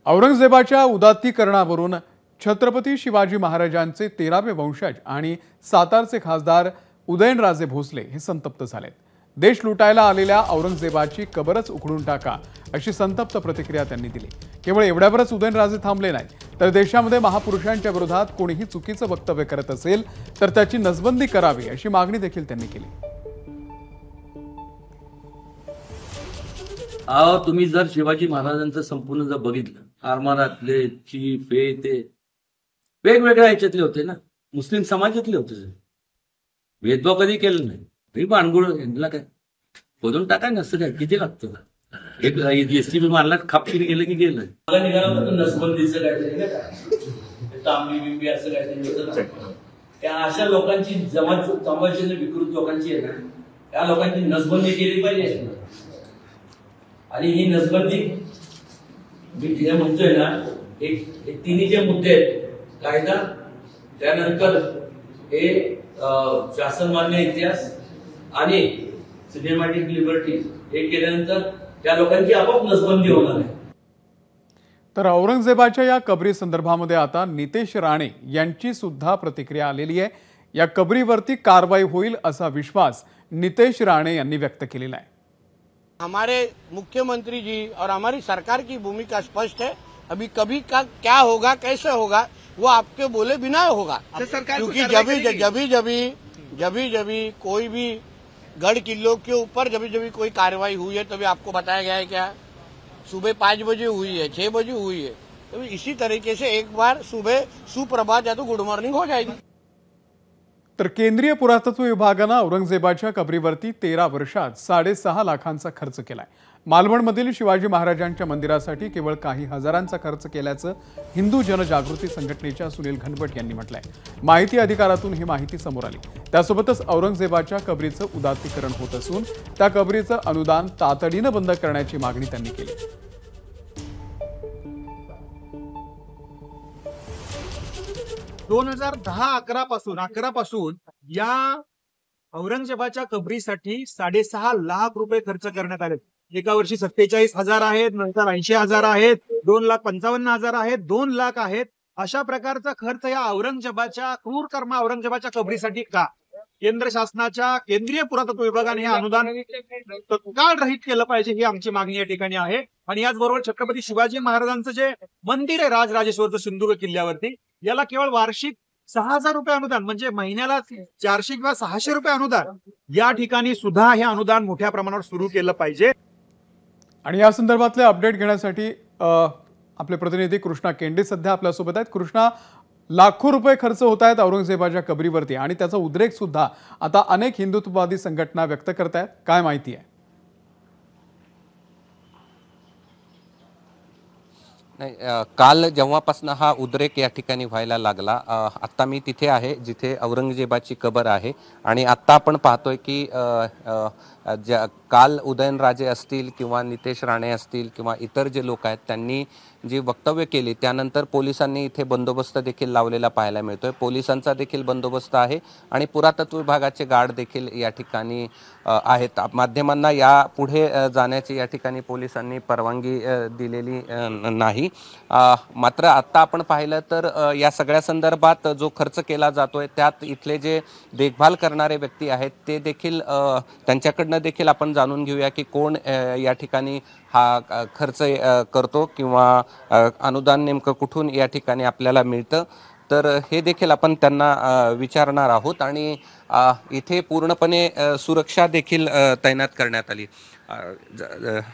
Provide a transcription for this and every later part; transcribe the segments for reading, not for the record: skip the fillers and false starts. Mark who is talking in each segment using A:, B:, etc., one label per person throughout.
A: औरंगजेबाच्या उदात्तीकरणावरून छत्रपती शिवाजी महाराजांचे 13वे वंशज आणि सातारचे खासदार उदयनराजे भोसले हे संतप्त झालेत। देश लुटायला आलेल्या औरंगजेबाची कबरच उखडून टाका अशी संतप्त प्रतिक्रिया त्यांनी दिली। केवळ एवढ्यावरच उदयनराजे थांबले नाही, तर देशामध्ये महापुरुषांच्या विरोधात कोणीही चुकीचं वक्तव्य करत असेल तर त्याची नसबंदी करावी अशी मागणी देखील त्यांनी केली।
B: तुम्ही जर शिवाजी महाराजांचं संपूर्ण जर बघितलं, आरमारातले चीफ हे ते वेगवेगळ्या ह्याच्यातले होते ना, मुस्लिम समाजातले होते। भेदभाव कधी केलं नाही। तरी बाणगुळ यांना काय खोदून टाकाय नसतं, काय किती लागतं। एक एसटीपी मारला खापकीने गेलं की गेलं। निघाला होतं नसबंदीचं काय तांबी बिंबी असं काय त्या अशा लोकांची जमातीने विकृत लोकांची आहे ना, त्या लोकांची नसबंदी केली पाहिजे। आणि ही नसबंदी मी तिथे म्हणतोय ना, एक तिन्ही जे मुद्दे आहेत, कायदा, त्यानंतर हे शासनमान्य इतिहास आणि सिनेमॅटिक लिबर्टी, हे केल्यानंतर त्या लोकांची आपोआप नसबंदी होणार आहे।
A: तर औरंगजेबाच्या या कबरी संदर्भामध्ये आता नितेश राणे यांची सुद्धा प्रतिक्रिया आलेली आहे। या कबरीवरती कारवाई होईल असा विश्वास नितेश राणे यांनी व्यक्त केलेला है।
C: हमारे मुख्यमंत्री जी और हमारी सरकार की भूमिका स्पष्ट है। अभी कभी का क्या होगा, कैसे होगा, वो आपके बोले बिना होगा। क्योंकि जब कोई भी गढ़ किल्लों के ऊपर जब कोई कार्रवाई हुई है, तभी आपको बताया गया है क्या सुबह 5 बजे हुई है, 6 बजे हुई है। तो इसी तरीके से एक बार सुबह सुप्रभात या तो गुड मॉर्निंग हो जाएगी।
A: तर केंद्रीय पुरातत्व विभागाने औरंगजेबाच्या कबरीवरती 13 वर्षात 6.5 लाखांचा खर्च केलाय। मालवणमधील शिवाजी महाराजांच्या मंदिरासाठी केवळ काही हजारांचा खर्च केल्याचं हिंदू जनजागृती संघटनेच्या सुनील घनवट यांनी म्हटलंय। माहिती अधिकारातून ही माहिती समोर आली। त्यासोबतच औरंगजेबाच्या कबरीचं उदात्तीकरण होत असून त्या कबरीचं अनुदान तातडीने बंद करण्याची मागणी त्यांनी केली।
D: 2010-11 पासून या औरंगजेबाच्या कबरीसाठी 6.5 लाख रुपये खर्च करण्यात आले। एका वर्षी 47,000 आहेत, नंतर 80,000 आहेत, 2,55,000 आहेत, 2 लाख आहेत। अशा प्रकारचा खर्च या औरंगजेबाच्या क्रूरकर्म औरंगजेबाच्या कबरीसाठी का? केंद्र शासनाच्या केंद्रीय पुरातत्व विभागाने हे अनुदान तत्काळ रहित केलं पाहिजे, ही आमची मागणी या ठिकाणी आहे। आणि याचबरोबर छत्रपती शिवाजी महाराजांचं जे मंदिर आहे राजराजेश्वरचं सिंधुदुर्ग किल्ल्यावरती, याला केवळ वार्षिक 6,000 रुपये अनुदान, म्हणजे महिन्याला 400 किंवा 600 रुपये अनुदान, या ठिकाणी सुद्धा हे अनुदान मोठ्या प्रमाणावर सुरू केलं पाहिजे।
A: आणि या संदर्भातले अपडेट घेण्यासाठी आपले प्रतिनिधी कृष्णा केंडे सध्या आपल्या सोबत आहेत। कृष्णा, लाखो रुपये खर्च होत आहेत औरंगजेबाच्या कबरीवरती आणि त्याचा उद्रेक सुद्धा आता अनेक हिंदुत्ववादी संघटना व्यक्त करतायत, काय माहिती आहे?
E: नाही, काल जेव्हापासून हा उद्रेक या ठिकाणी व्हायला लागला, आता मी तिथे आहे जिथे औरंगजेबाची कबर आहे। आणि आता आपण पाहतोय की काल उदयनराजे असतील किंवा नितेश राणे असतील किंवा इतर जे लोक आहेत, त्यांनी जी वक्तव्य केली त्यानंतर पोलिसांनी इथे बंदोबस्त देखील लावलेला पाहायला मिळतोय। पोलिसांचा देखील बंदोबस्त आहे आणि पुरातत्व विभागाचे गार्ड देखील या ठिकाणी आहेत। माध्यमांना या पुढे जाण्याची या ठिकाणी पोलिसांनी परवानगी दिलेली नाही। मात्र आता आपण पाहिलं तर या सगळ्या संदर्भात जो खर्च केला जातोय त्यात इथले जे देखभाल करणारे व्यक्ती आहेत ते देखील त्यांच्याकडनं देखील आपण जाणून घेऊया की कोण या ठिकाणी हा खर्च करतो किंवा अनुदान नेमकं कुठून या ठिकाणी आपल्याला मिळतं, तर हे देखील आपण त्यांना विचारणार आहोत। आणि इथे पूर्णपणे सुरक्षा देखील तैनात करण्यात आली।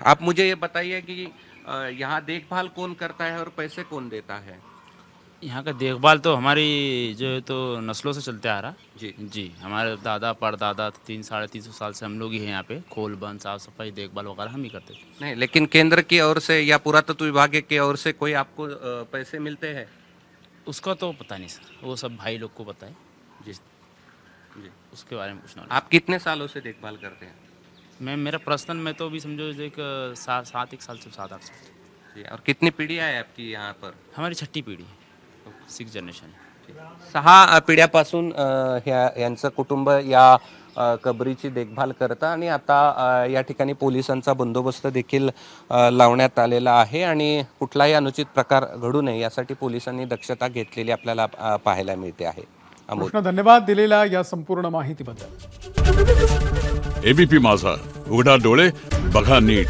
E: आप मुझे ये बताइए कि यहाँ देखभाल कौन करता है और पैसे कौन देता है?
F: यहाँ का देखभाल तो हमारी जो है तो नस्लों से चलते आ रहा। जी हमारे दादा परदादा 300-350 साल से हम लोग ही हैं यहाँ पे। खोल बंद, साफ सफाई, देखभाल वगैरह हम ही करते थे।
E: नहीं, लेकिन केंद्र की ओर से या पुरातत्व विभाग की ओर से कोई आपको पैसे मिलते हैं?
F: उसका तो पता नहीं सर, वो सब भाई लोग को पता है।
E: जी,
F: उसके बारे में पूछना।
E: आप कितने सालों से देखभाल करते हैं?
F: मेरा पर्सनल मैं तो अभी समझो एक 7-8 साल से 7-8 साल।
E: और कितनी पीढ़ियाँ है आपकी यहाँ पर?
F: हमारी 6ठी पीढ़ी है, 6th जनरेशन।
E: 6 पिढ्यापासून यांचं कुटुंब या कबरीची देखभाल करतं आणि आता या ठिकाणी पोलिसांचा बंदोबस्त देखील लावण्यात आलेला आहे आणि कुठलाही अनुचित प्रकार घडू नये यासाठी पोलिसांनी दक्षता घेतलेली आपल्याला पाहायला मिळते आहे. अमोल.
A: कृष्ण, धन्यवाद दिलेल्या या संपूर्ण माहितीबद्दल.
G: एबीपी माझा, उघडा डोळे बघा नीट.